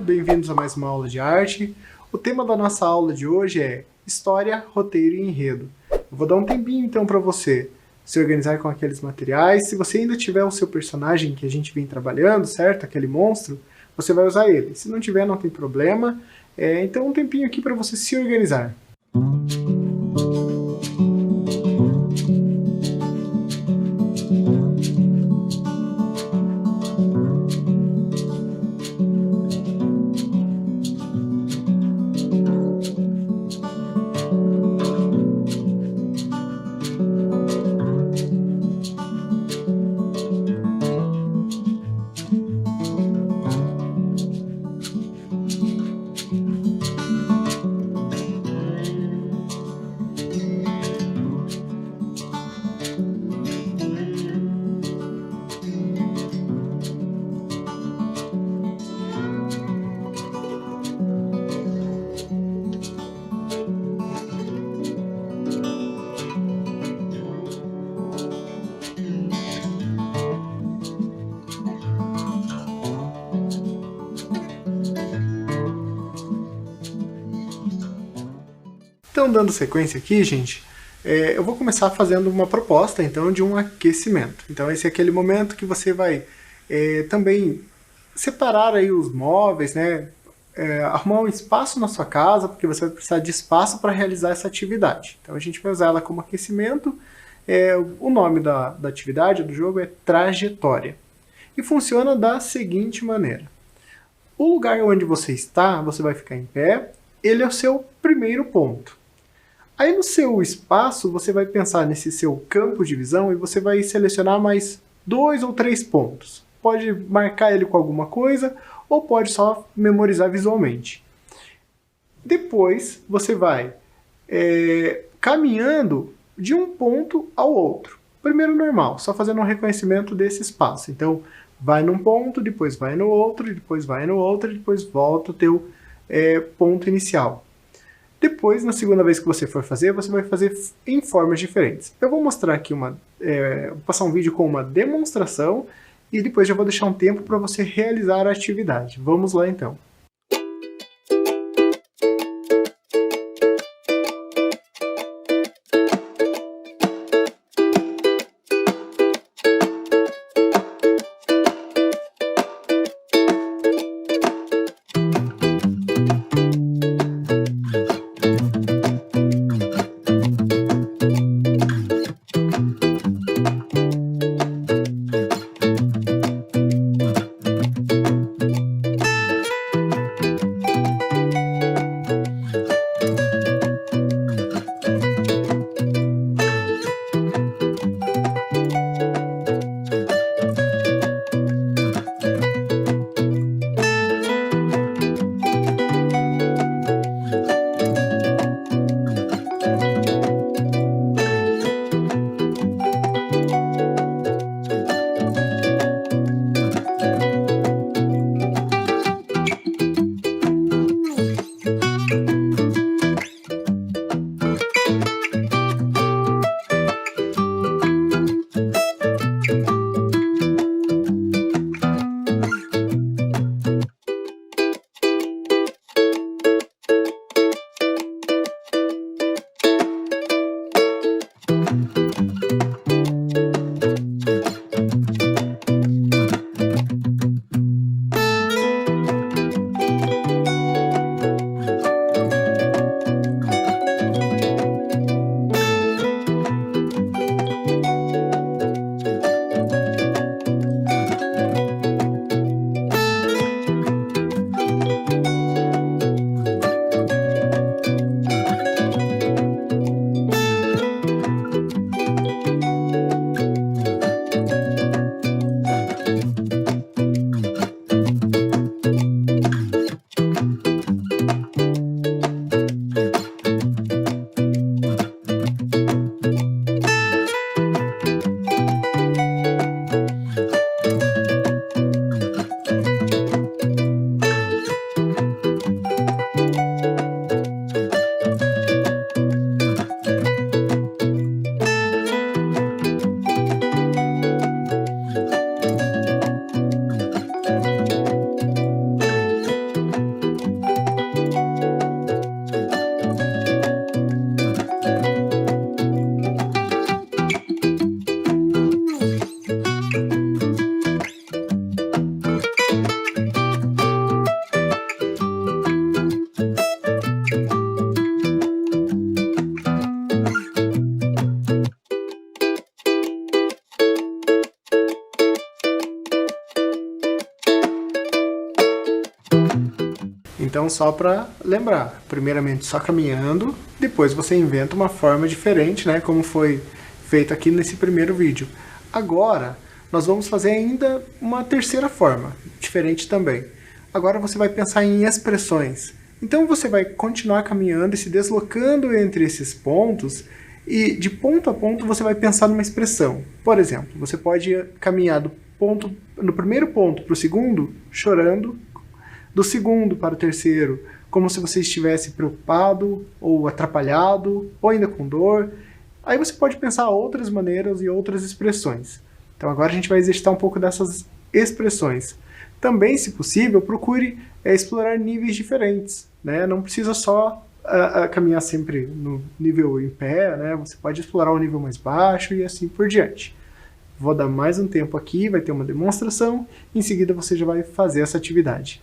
bem-vindos a mais uma aula de arte. O tema da nossa aula de hoje é História, Roteiro e Enredo. Eu vou dar um tempinho então para você se organizar com aqueles materiais. Se você ainda tiver o seu personagem que a gente vem trabalhando, certo? Aquele monstro, você vai usar ele. Se não tiver, não tem problema. Então um tempinho aqui para você se organizar. Então, dando sequência aqui, gente, eu vou começar fazendo uma proposta, então, de um aquecimento. Então, esse é aquele momento que você vai também separar aí os móveis, né? Arrumar um espaço na sua casa, porque você vai precisar de espaço para realizar essa atividade. Então, a gente vai usar ela como aquecimento. O nome da atividade do jogo é Trajetória. E funciona da seguinte maneira. O lugar onde você está, você vai ficar em pé, ele é o seu primeiro ponto. Aí no seu espaço, você vai pensar nesse seu campo de visão e você vai selecionar mais 2 ou 3 pontos. Pode marcar ele com alguma coisa ou pode só memorizar visualmente. Depois, você vai caminhando de um ponto ao outro. Primeiro normal, só fazendo um reconhecimento desse espaço. Então, vai num ponto, depois vai no outro, depois vai no outro, depois volta o teu ponto inicial. Depois, na segunda vez que você for fazer, você vai fazer em formas diferentes. Eu vou mostrar aqui vou passar um vídeo com uma demonstração e depois já vou deixar um tempo para você realizar a atividade. Vamos lá então. Então, só para lembrar, primeiramente só caminhando, depois você inventa uma forma diferente, né, como foi feito aqui nesse primeiro vídeo. Agora, nós vamos fazer ainda uma terceira forma, diferente também. Agora você vai pensar em expressões. Então você vai continuar caminhando e se deslocando entre esses pontos, e de ponto a ponto você vai pensar numa expressão. Por exemplo, você pode caminhar no primeiro ponto para o segundo, chorando, do segundo para o terceiro, como se você estivesse preocupado, ou atrapalhado, ou ainda com dor. Aí você pode pensar outras maneiras e outras expressões. Então agora a gente vai exercitar um pouco dessas expressões. Também, se possível, procure explorar níveis diferentes, né? Não precisa só caminhar sempre no nível em pé, né? Você pode explorar um nível mais baixo e assim por diante. Vou dar mais um tempo aqui, vai ter uma demonstração, em seguida você já vai fazer essa atividade.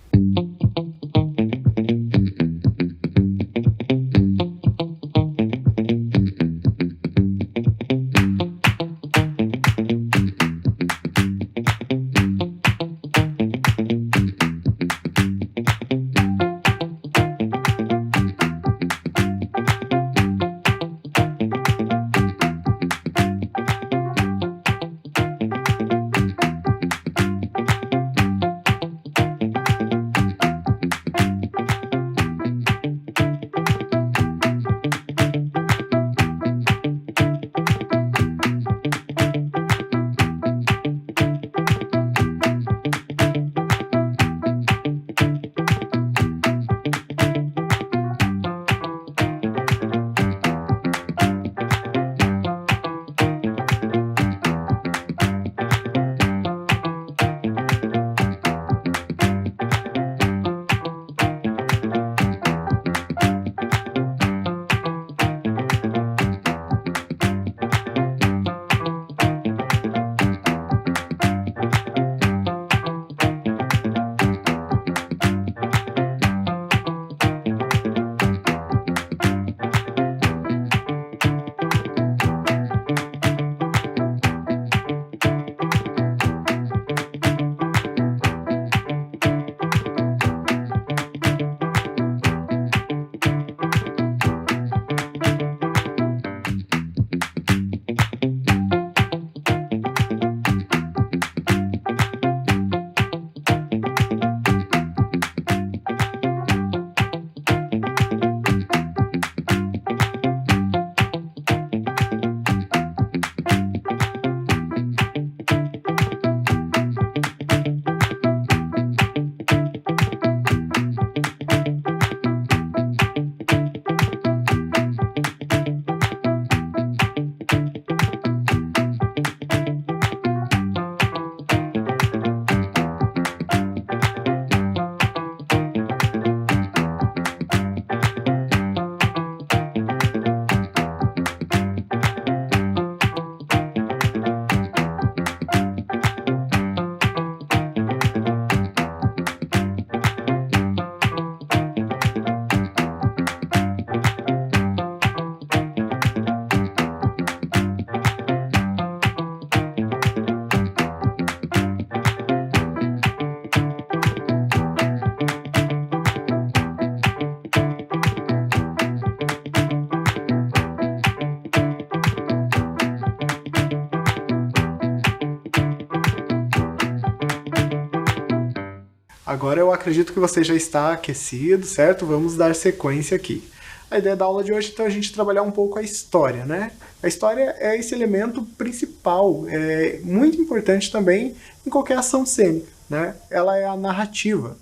Agora eu acredito que você já está aquecido, certo? Vamos dar sequência aqui. A ideia da aula de hoje, então, é a gente trabalhar um pouco a história, né? A história é esse elemento principal, é muito importante também em qualquer ação cênica, né? Ela é a narrativa.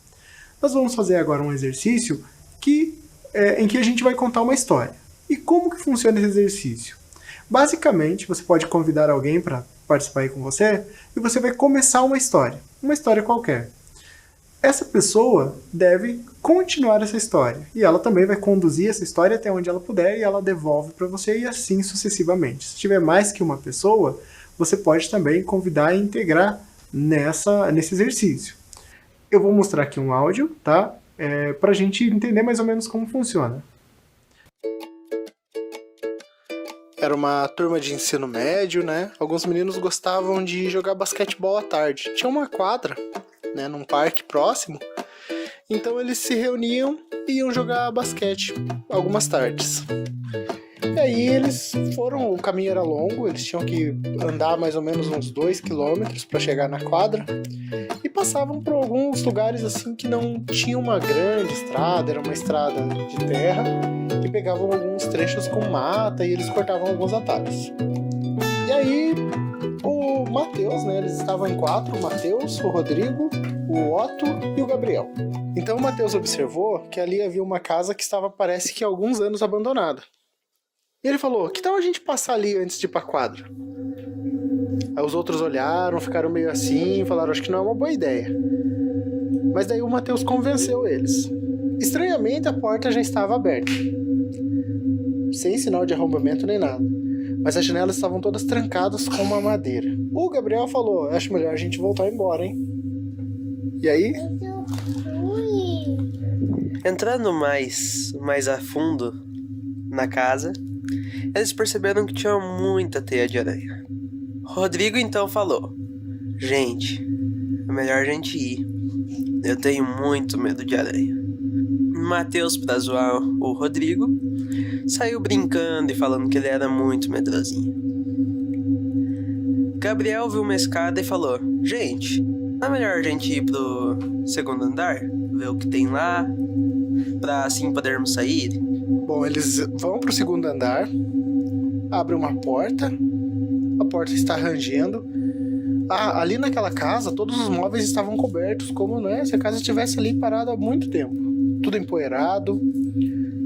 Nós vamos fazer agora um exercício em que a gente vai contar uma história. E como que funciona esse exercício? Basicamente, você pode convidar alguém para participar aí com você e você vai começar uma história qualquer. Essa pessoa deve continuar essa história e ela também vai conduzir essa história até onde ela puder e ela devolve para você e assim sucessivamente. Se tiver mais que uma pessoa, você pode também convidar e integrar nesse exercício. Eu vou mostrar aqui um áudio, tá? Para a gente entender mais ou menos como funciona. Era uma turma de ensino médio, né? Alguns meninos gostavam de jogar basquetebol à tarde. Tinha uma quadra, né, num parque próximo, Então eles se reuniam e iam jogar basquete algumas tardes. E aí eles foram, o caminho era longo, eles tinham que andar mais ou menos uns 2 quilômetros para chegar na quadra e passavam por alguns lugares assim que não tinha uma grande estrada, era uma estrada de terra e pegavam alguns trechos com mata e eles cortavam alguns atalhos. E aí o Matheus, né, eles estavam em 4, o Matheus, o Rodrigo, o Otto e o Gabriel. Então o Matheus observou que ali havia uma casa que estava, parece que há alguns anos, abandonada. E ele falou, que tal a gente passar ali antes de ir pra quadra? Aí os outros olharam, ficaram meio assim, falaram, acho que não é uma boa ideia. Mas daí o Matheus convenceu eles. Estranhamente a porta já estava aberta, sem sinal de arrombamento nem nada. Mas as janelas estavam todas trancadas com uma madeira. O Gabriel falou, acho melhor a gente voltar embora, hein? E aí? Entrando mais a fundo na casa, eles perceberam que tinha muita teia de aranha. Rodrigo então falou, gente, é melhor a gente ir. Eu tenho muito medo de aranha. Matheus, pra zoar o Rodrigo, saiu brincando e falando que ele era muito medrosinho. Gabriel viu uma escada e falou, gente, não é melhor a gente ir pro segundo andar? Ver o que tem lá, pra assim podermos sair? Bom, eles vão pro segundo andar, abrem uma porta, a porta está rangendo. Ali naquela casa, todos os móveis estavam cobertos, como, né, se a casa estivesse ali parada há muito tempo. Tudo empoeirado,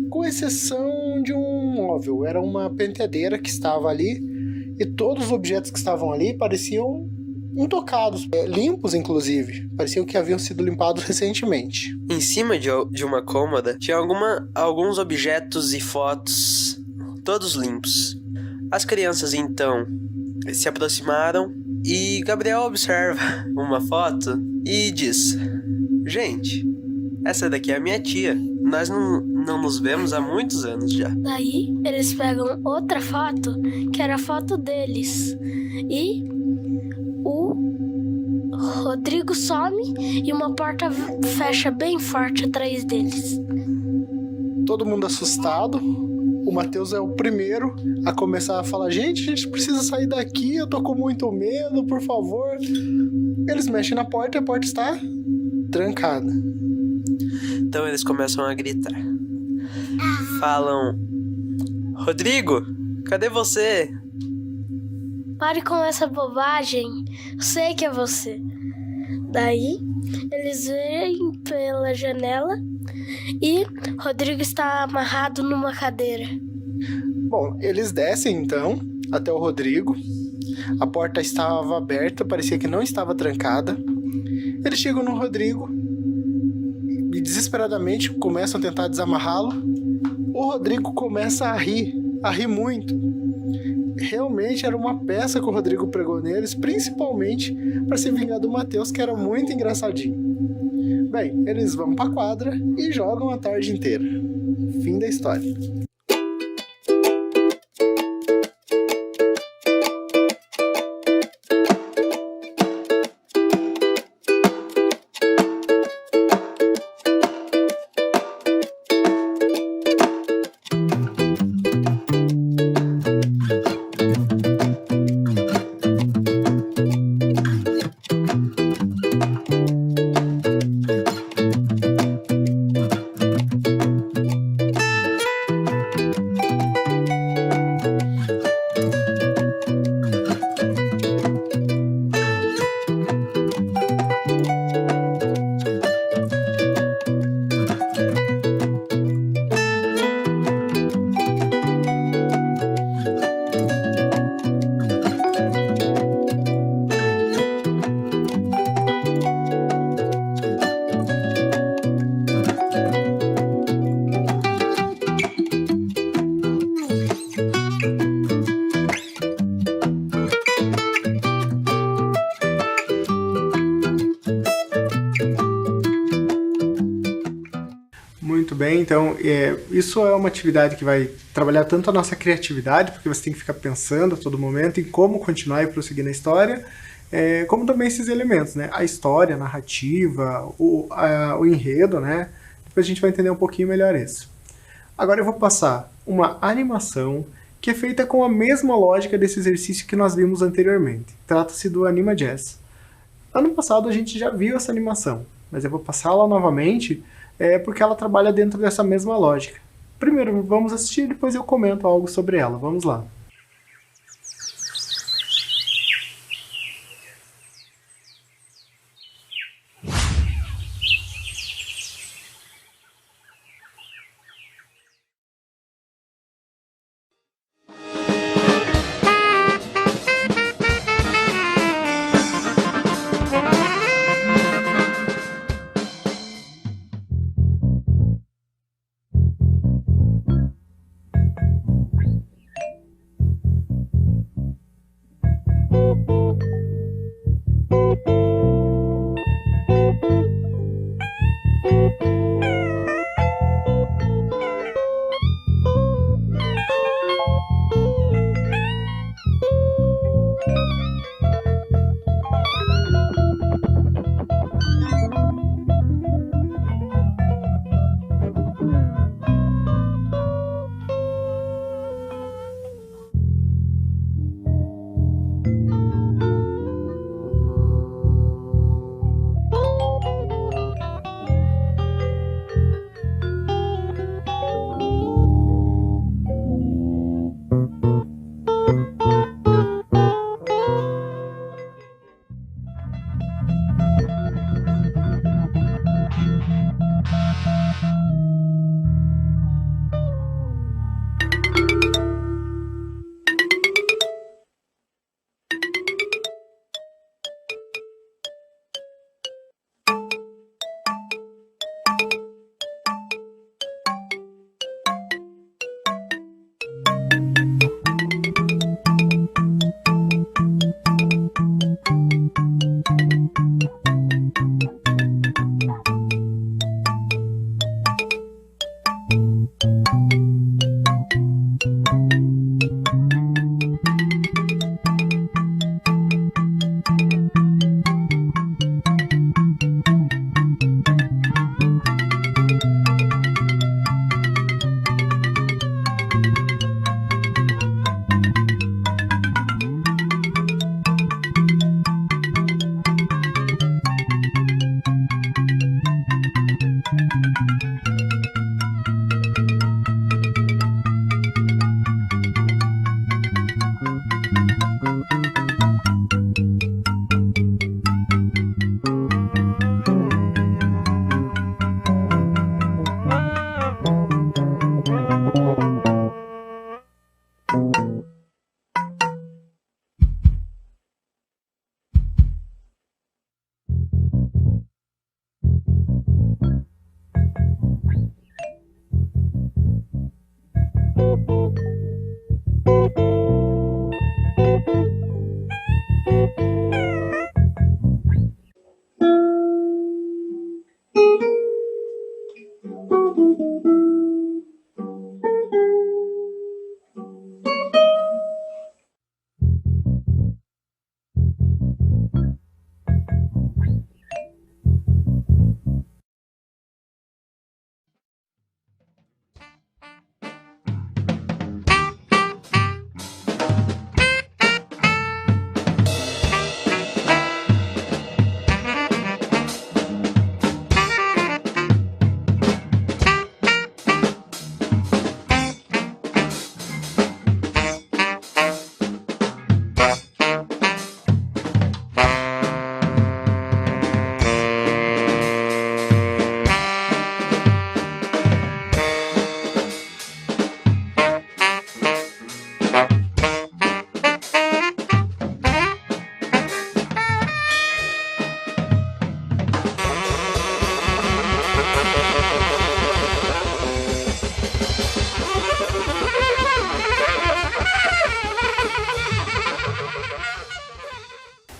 com exceção de um móvel. Era uma penteadeira que estava ali, e todos os objetos que estavam ali pareciam intocados, limpos inclusive. Pareciam que haviam sido limpados recentemente. Em cima de uma cômoda tinha alguns objetos e fotos, todos limpos. As crianças então se aproximaram e Gabriel observa uma foto e diz, gente, essa daqui é a minha tia. Nós não nos vemos há muitos anos já. Daí eles pegam outra foto, que era a foto deles. E o Rodrigo some e uma porta fecha bem forte atrás deles. Todo mundo assustado. O Matheus é o primeiro a começar a falar, gente, a gente precisa sair daqui, eu tô com muito medo, por favor. Eles mexem na porta e a porta está trancada. Então eles começam a gritar. Falam, Rodrigo, cadê você? Pare com essa bobagem, eu sei que é você. Daí eles veem pela janela e Rodrigo está amarrado numa cadeira. Bom, eles descem então até o Rodrigo. A porta estava aberta, parecia que não estava trancada. Eles chegam no Rodrigo e desesperadamente começam a tentar desamarrá-lo. O Rodrigo começa a rir muito. Realmente era uma peça que o Rodrigo pregou neles, principalmente para se vingar do Matheus, que era muito engraçadinho. Bem, eles vão para a quadra e jogam a tarde inteira. Fim da história. Muito bem, então isso é uma atividade que vai trabalhar tanto a nossa criatividade, porque você tem que ficar pensando a todo momento em como continuar e prosseguir na história, como também esses elementos, né? A história, a narrativa, o enredo, né? Depois a gente vai entender um pouquinho melhor isso. Agora eu vou passar uma animação que é feita com a mesma lógica desse exercício que nós vimos anteriormente. Trata-se do Anima Jazz. Ano passado a gente já viu essa animação, mas eu vou passá-la novamente porque ela trabalha dentro dessa mesma lógica. Primeiro vamos assistir, depois eu comento algo sobre ela. Vamos lá.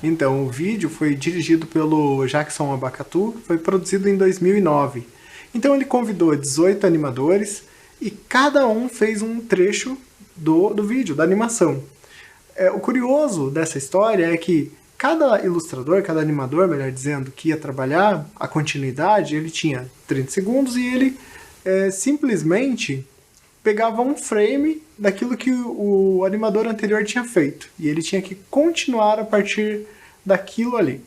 Então, o vídeo foi dirigido pelo Jackson Abacatu, foi produzido em 2009. Então ele convidou 18 animadores e cada um fez um trecho do vídeo, da animação. O curioso dessa história é que cada ilustrador, cada animador, melhor dizendo, que ia trabalhar a continuidade, ele tinha 30 segundos e ele simplesmente pegava um frame daquilo que o animador anterior tinha feito. E ele tinha que continuar a partir daquilo ali.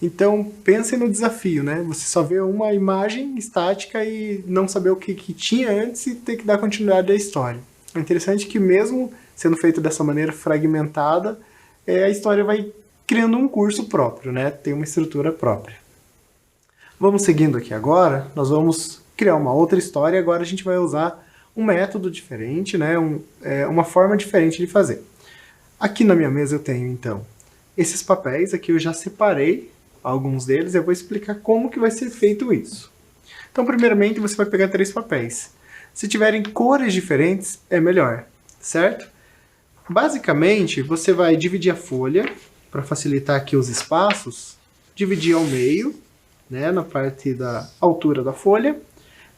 Então, pensem no desafio, né? Você só vê uma imagem estática e não saber o que tinha antes e ter que dar continuidade à história. É interessante que mesmo sendo feito dessa maneira fragmentada, a história vai criando um curso próprio, né? Tem uma estrutura própria. Vamos seguindo aqui agora, nós vamos criar uma outra história e agora a gente vai usar um método diferente, né? Uma forma diferente de fazer. Aqui na minha mesa eu tenho, então, esses papéis. Aqui eu já separei alguns deles. Eu vou explicar como que vai ser feito isso. Então, primeiramente, você vai pegar 3 papéis. Se tiverem cores diferentes, é melhor, certo? Basicamente, você vai dividir a folha, para facilitar aqui os espaços, dividir ao meio, né, na parte da altura da folha.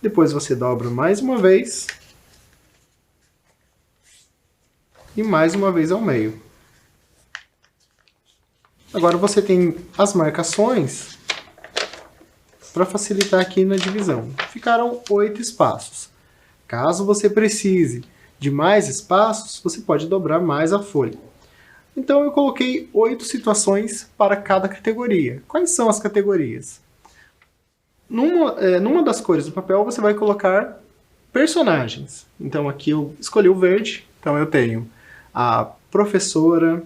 Depois você dobra mais uma vez. E mais uma vez ao meio. Agora você tem as marcações para facilitar aqui na divisão. Ficaram 8 espaços. Caso você precise de mais espaços, você pode dobrar mais a folha. Então eu coloquei 8 situações para cada categoria. Quais são as categorias? Numa das cores do papel você vai colocar personagens. Então aqui eu escolhi o verde. Então eu tenho a professora,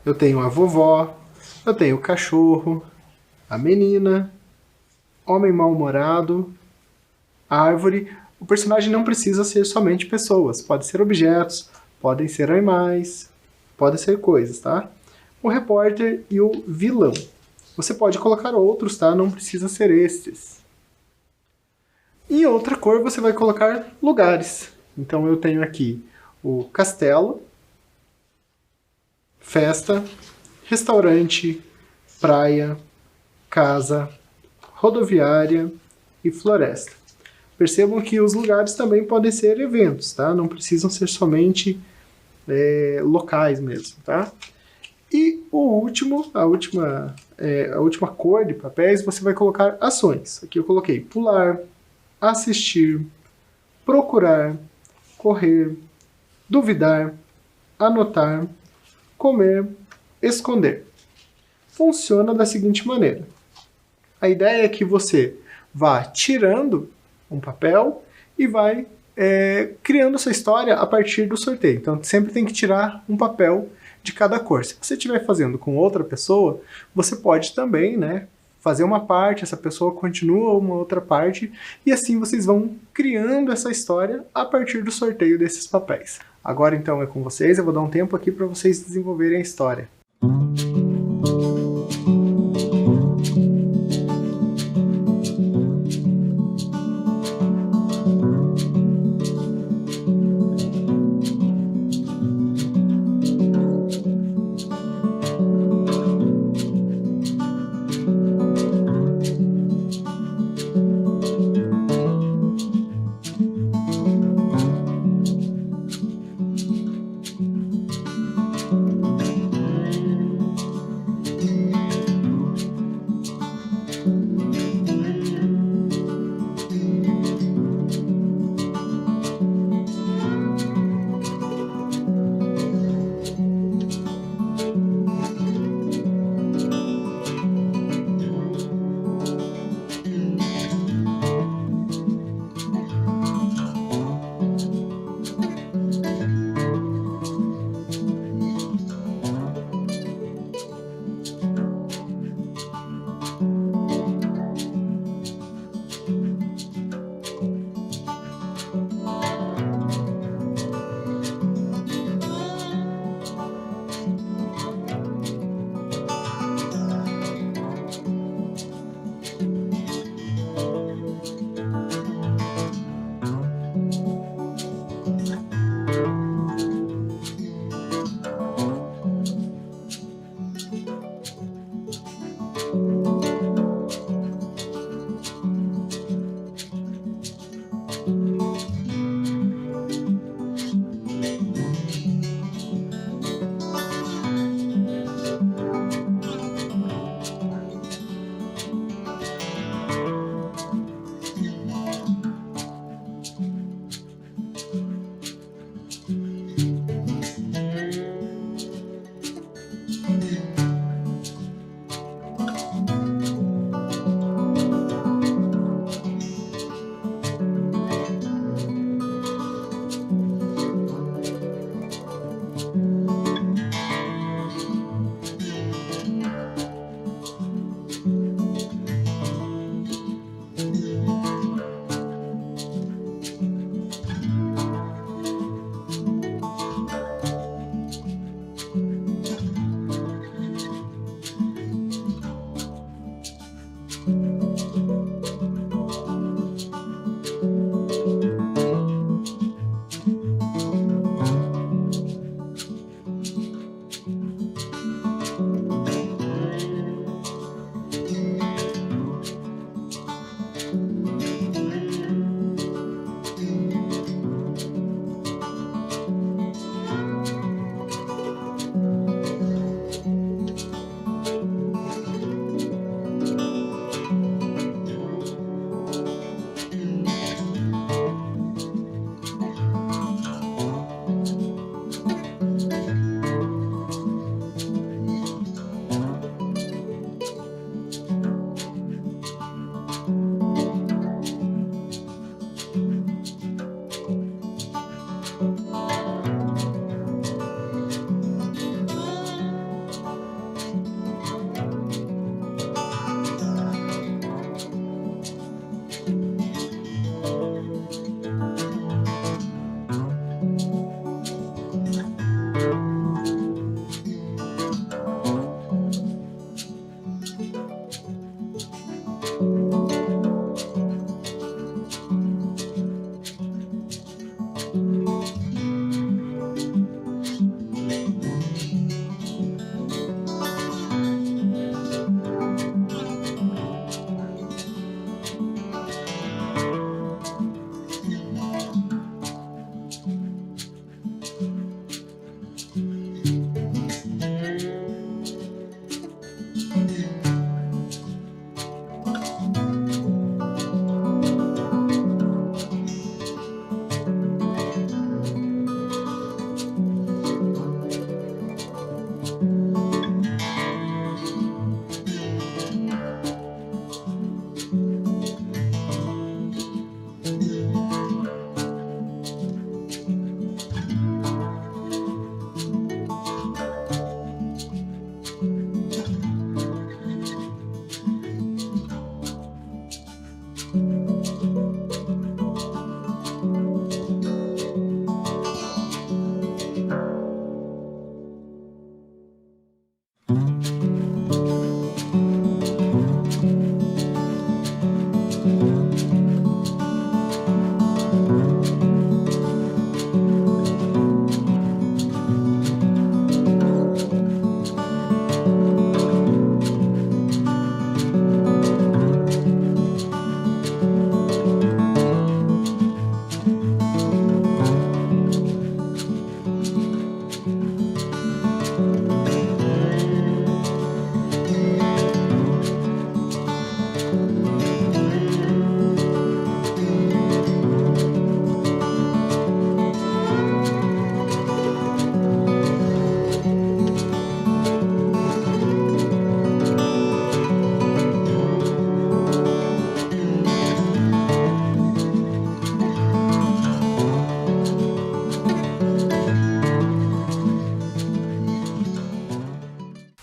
eu tenho a vovó, eu tenho o cachorro, a menina, homem mal-humorado, árvore. O personagem não precisa ser somente pessoas, pode ser objetos, podem ser animais, podem ser coisas, tá? O repórter e o vilão. Você pode colocar outros, tá? Não precisa ser estes. Em outra cor você vai colocar lugares. Então eu tenho aqui o castelo, festa, restaurante, praia, casa, rodoviária e floresta. Percebam que os lugares também podem ser eventos, tá? Não precisam ser somente locais mesmo, tá? E a última cor de papéis, você vai colocar ações. Aqui eu coloquei pular, assistir, procurar, correr, duvidar, anotar, comer, esconder. Funciona da seguinte maneira. A ideia é que você vá tirando um papel e vai criando essa história a partir do sorteio. Então sempre tem que tirar um papel de cada cor. Se você estiver fazendo com outra pessoa, você pode também, né, fazer uma parte, essa pessoa continua uma outra parte, e assim vocês vão criando essa história a partir do sorteio desses papéis. Agora então é com vocês, eu vou dar um tempo aqui para vocês desenvolverem a história.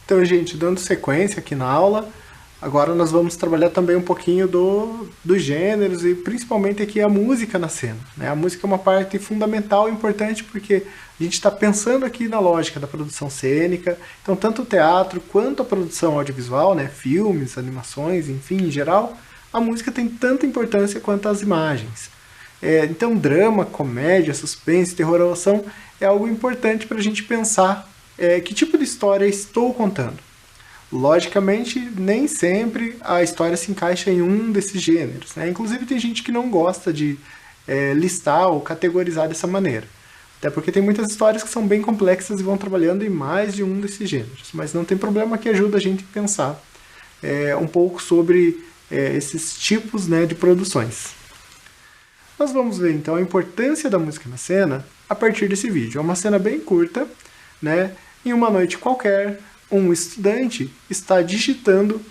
Então, gente, dando sequência aqui na aula, agora nós vamos trabalhar também um pouquinho dos gêneros e principalmente aqui a música na cena, né? A música é uma parte fundamental e importante porque a gente está pensando aqui na lógica da produção cênica, então tanto o teatro quanto a produção audiovisual, né? Filmes, animações, enfim, em geral, a música tem tanta importância quanto as imagens. Então, drama, comédia, suspense, terror ou ação é algo importante para a gente pensar que tipo de história estou contando. Logicamente, nem sempre a história se encaixa em um desses gêneros, né? Inclusive, tem gente que não gosta de listar ou categorizar dessa maneira. Até porque tem muitas histórias que são bem complexas e vão trabalhando em mais de um desses gêneros. Mas não tem problema, que ajuda a gente a pensar um pouco sobre esses tipos, né, de produções. Nós vamos ver então a importância da música na cena a partir desse vídeo. É uma cena bem curta, né? Em uma noite qualquer, um estudante está digitando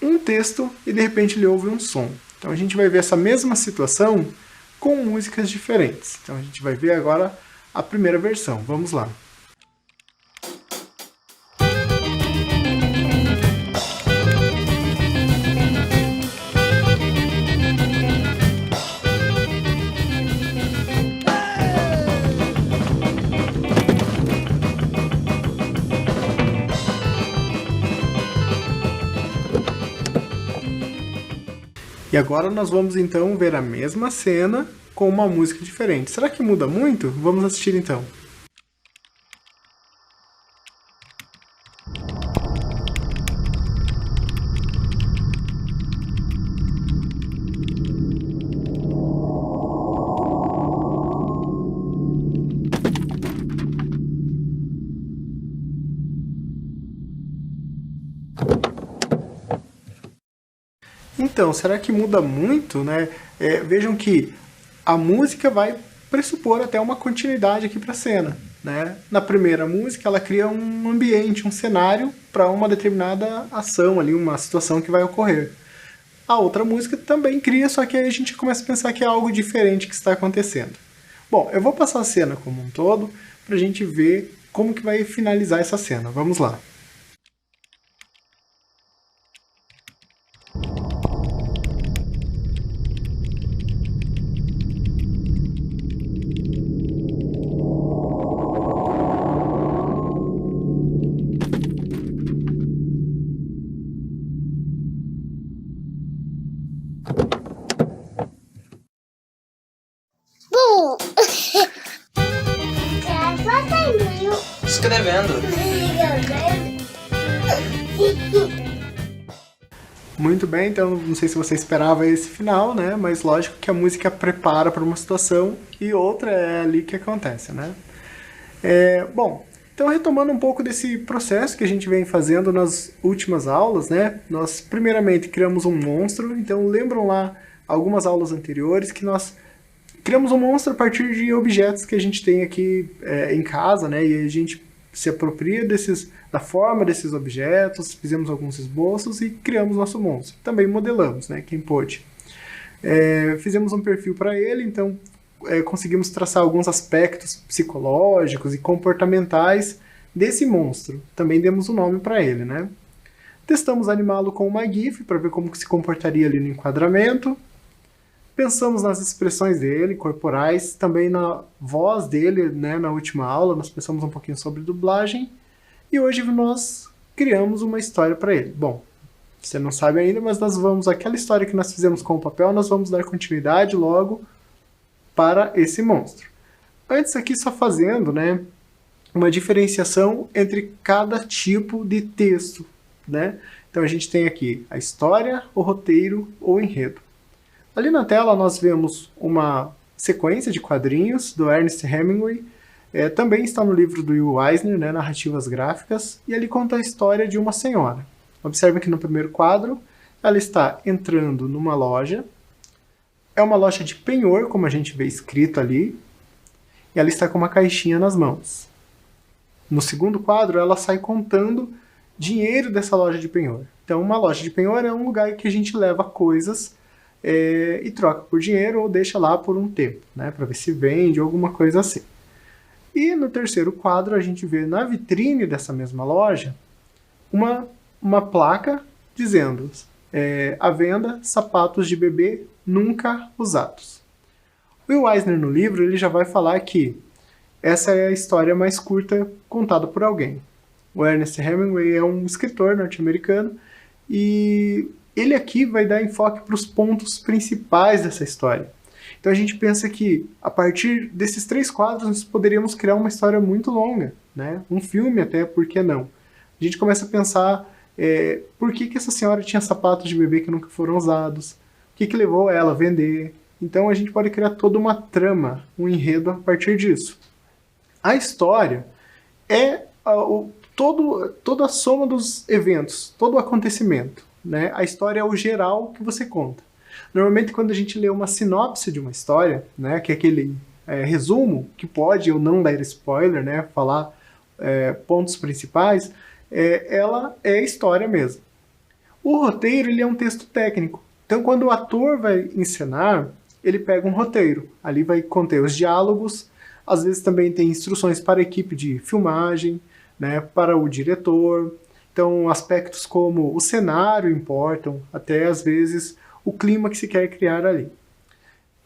um texto e de repente ele ouve um som. Então a gente vai ver essa mesma situação com músicas diferentes. Então a gente vai ver agora a primeira versão. Vamos lá. E agora nós vamos então ver a mesma cena com uma música diferente. Será que muda muito? Vamos assistir então. Então, será que muda muito, né? Vejam que a música vai pressupor até uma continuidade aqui para a cena, né? Na primeira música, ela cria um ambiente, um cenário para uma determinada ação ali, uma situação que vai ocorrer. A outra música também cria, só que aí a gente começa a pensar que é algo diferente que está acontecendo. Bom, eu vou passar a cena como um todo para a gente ver como que vai finalizar essa cena. Vamos lá. Escrevendo. Muito bem, então não sei se você esperava esse final, né? Mas lógico que a música prepara para uma situação e outra é ali que acontece, né? Bom, então retomando um pouco desse processo que a gente vem fazendo nas últimas aulas, né? Nós primeiramente criamos um monstro, então lembram lá algumas aulas anteriores que nós criamos um monstro a partir de objetos que a gente tem aqui em casa, né? E a gente se apropria da forma desses objetos, fizemos alguns esboços e criamos nosso monstro. Também modelamos, né? Quem pôde. Fizemos um perfil para ele, então conseguimos traçar alguns aspectos psicológicos e comportamentais desse monstro. Também demos um nome para ele, né? Testamos animá-lo com uma GIF para ver como que se comportaria ali no enquadramento. Pensamos nas expressões dele, corporais, também na voz dele, né, na última aula, nós pensamos um pouquinho sobre dublagem, e hoje nós criamos uma história para ele. Bom, você não sabe ainda, mas aquela história que nós fizemos com o papel, nós vamos dar continuidade logo para esse monstro. Antes aqui só fazendo, né, uma diferenciação entre cada tipo de texto, né? Então a gente tem aqui a história, o roteiro ou o enredo. Ali na tela nós vemos uma sequência de quadrinhos do Ernest Hemingway, Também está no livro do Will Eisner, né, Narrativas Gráficas, e ele conta a história de uma senhora. Observe que no primeiro quadro ela está entrando numa loja. É uma loja de penhor, como a gente vê escrito ali, e ela está com uma caixinha nas mãos. No segundo quadro, ela sai contando dinheiro dessa loja de penhor. Então, uma loja de penhor é um lugar que a gente leva coisas e troca por dinheiro ou deixa lá por um tempo, né, para ver se vende ou alguma coisa assim. E no terceiro quadro, a gente vê na vitrine dessa mesma loja uma placa dizendo à venda sapatos de bebê nunca usados. O Will Eisner, no livro, ele já vai falar que essa é a história mais curta contada por alguém. O Ernest Hemingway é um escritor norte-americano e ele aqui vai dar enfoque para os pontos principais dessa história. Então a gente pensa que, a partir desses 3 quadros, nós poderíamos criar uma história muito longa, né? Um filme até, por que não? A gente começa a pensar por que essa senhora tinha sapatos de bebê que nunca foram usados, o que levou ela a vender. Então a gente pode criar toda uma trama, um enredo a partir disso. A história é toda a soma dos eventos, todo o acontecimento, né? A história é o geral que você conta. Normalmente, quando a gente lê uma sinopse de uma história, né, que é aquele resumo, que pode ou não dar spoiler, né, falar pontos principais, ela é história mesmo. O roteiro, ele é um texto técnico. Então, quando o ator vai encenar, ele pega um roteiro. Ali vai conter os diálogos, às vezes também tem instruções para a equipe de filmagem, né, para o diretor. Então, aspectos como o cenário importam, até às vezes o clima que se quer criar ali.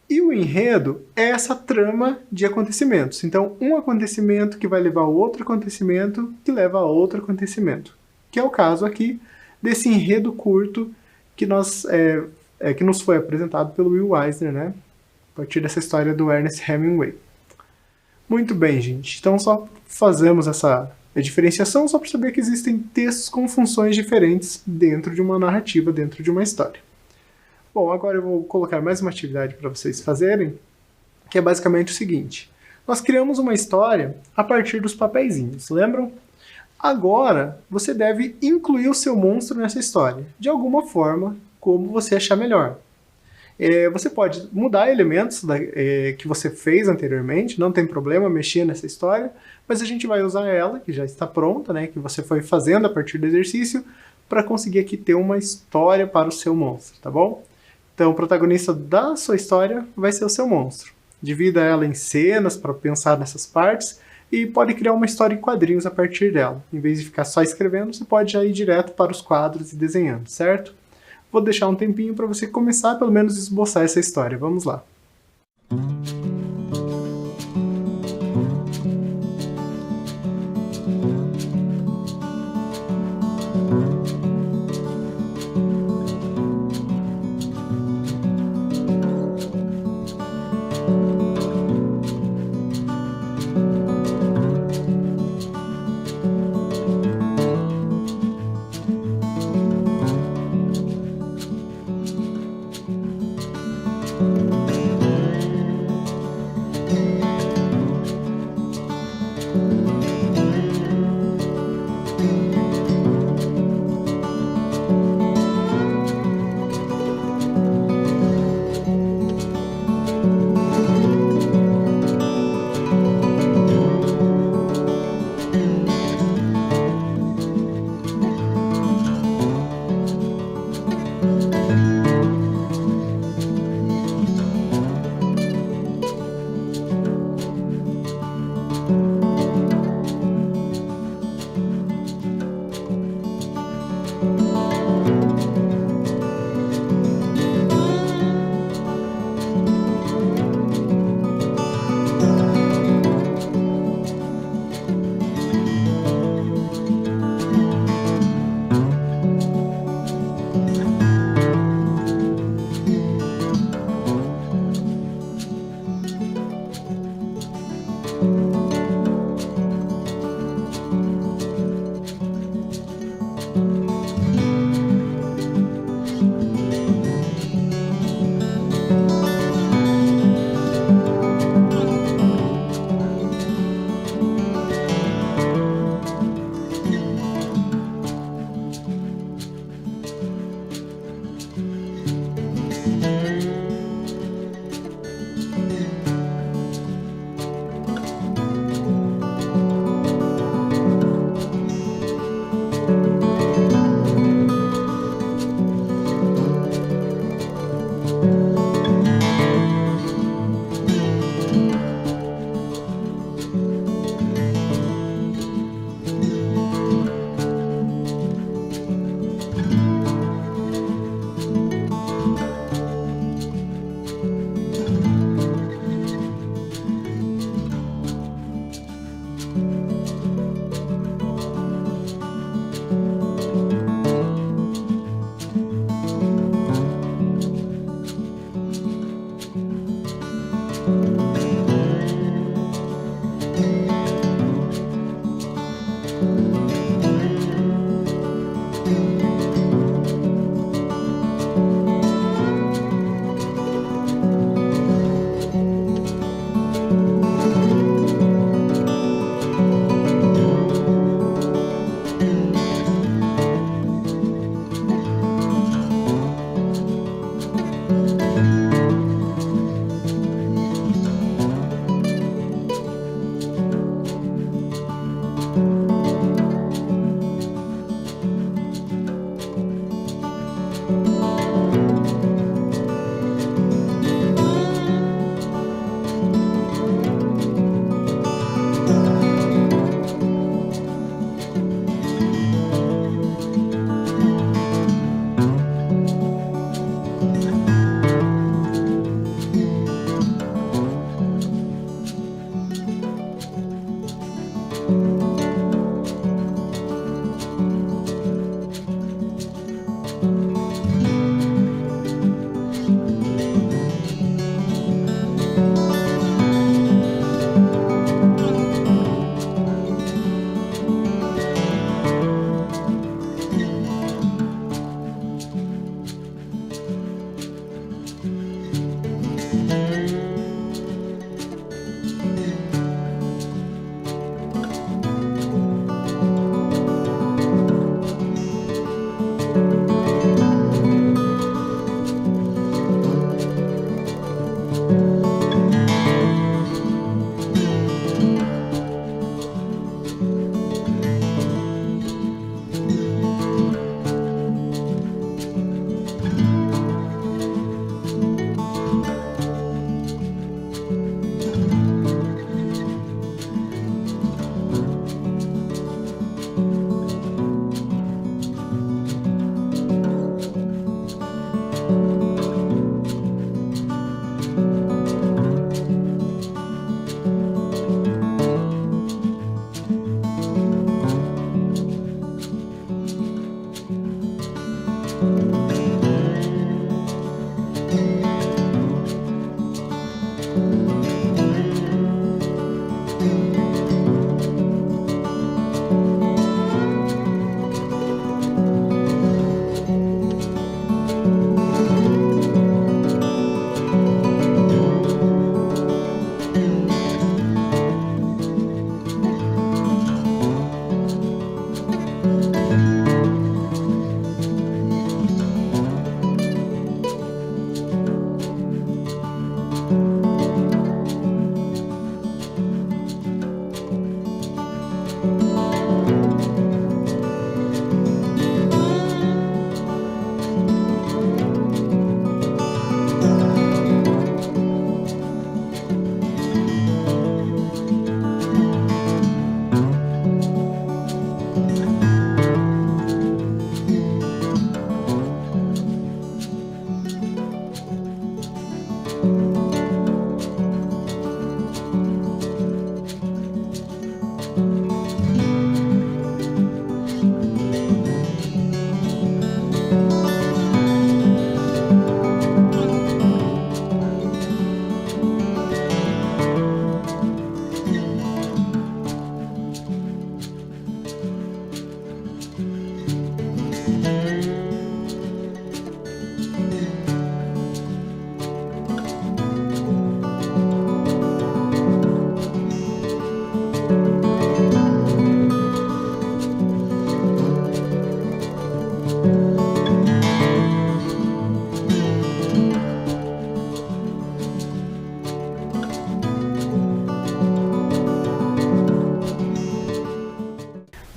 E o enredo é essa trama de acontecimentos. Então, um acontecimento que vai levar a outro acontecimento que leva a outro acontecimento. Que é o caso aqui desse enredo curto que nos foi apresentado pelo Will Eisner, né? A partir dessa história do Ernest Hemingway. Muito bem, gente. Então, só fazemos essa diferenciação só para saber que existem textos com funções diferentes dentro de uma narrativa, dentro de uma história. Bom, agora eu vou colocar mais uma atividade para vocês fazerem, que é basicamente o seguinte. Nós criamos uma história a partir dos papeizinhos, lembram? Agora, você deve incluir o seu monstro nessa história, de alguma forma, como você achar melhor. Você pode mudar elementos que você fez anteriormente, não tem problema mexer nessa história, mas a gente vai usar ela, que já está pronta, né, que você foi fazendo a partir do exercício, para conseguir aqui ter uma história para o seu monstro, tá bom? Então, o protagonista da sua história vai ser o seu monstro. Divida ela em cenas para pensar nessas partes e pode criar uma história em quadrinhos a partir dela. Em vez de ficar só escrevendo, você pode já ir direto para os quadros e desenhando, certo? Vou deixar um tempinho para você começar, pelo menos, esboçar essa história. Vamos lá.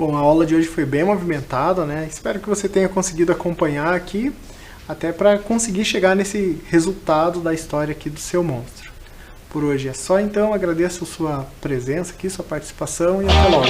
Bom, a aula de hoje foi bem movimentada, né? Espero que você tenha conseguido acompanhar aqui, até para conseguir chegar nesse resultado da história aqui do seu monstro. Por hoje é só então, agradeço a sua presença aqui, sua participação e até logo.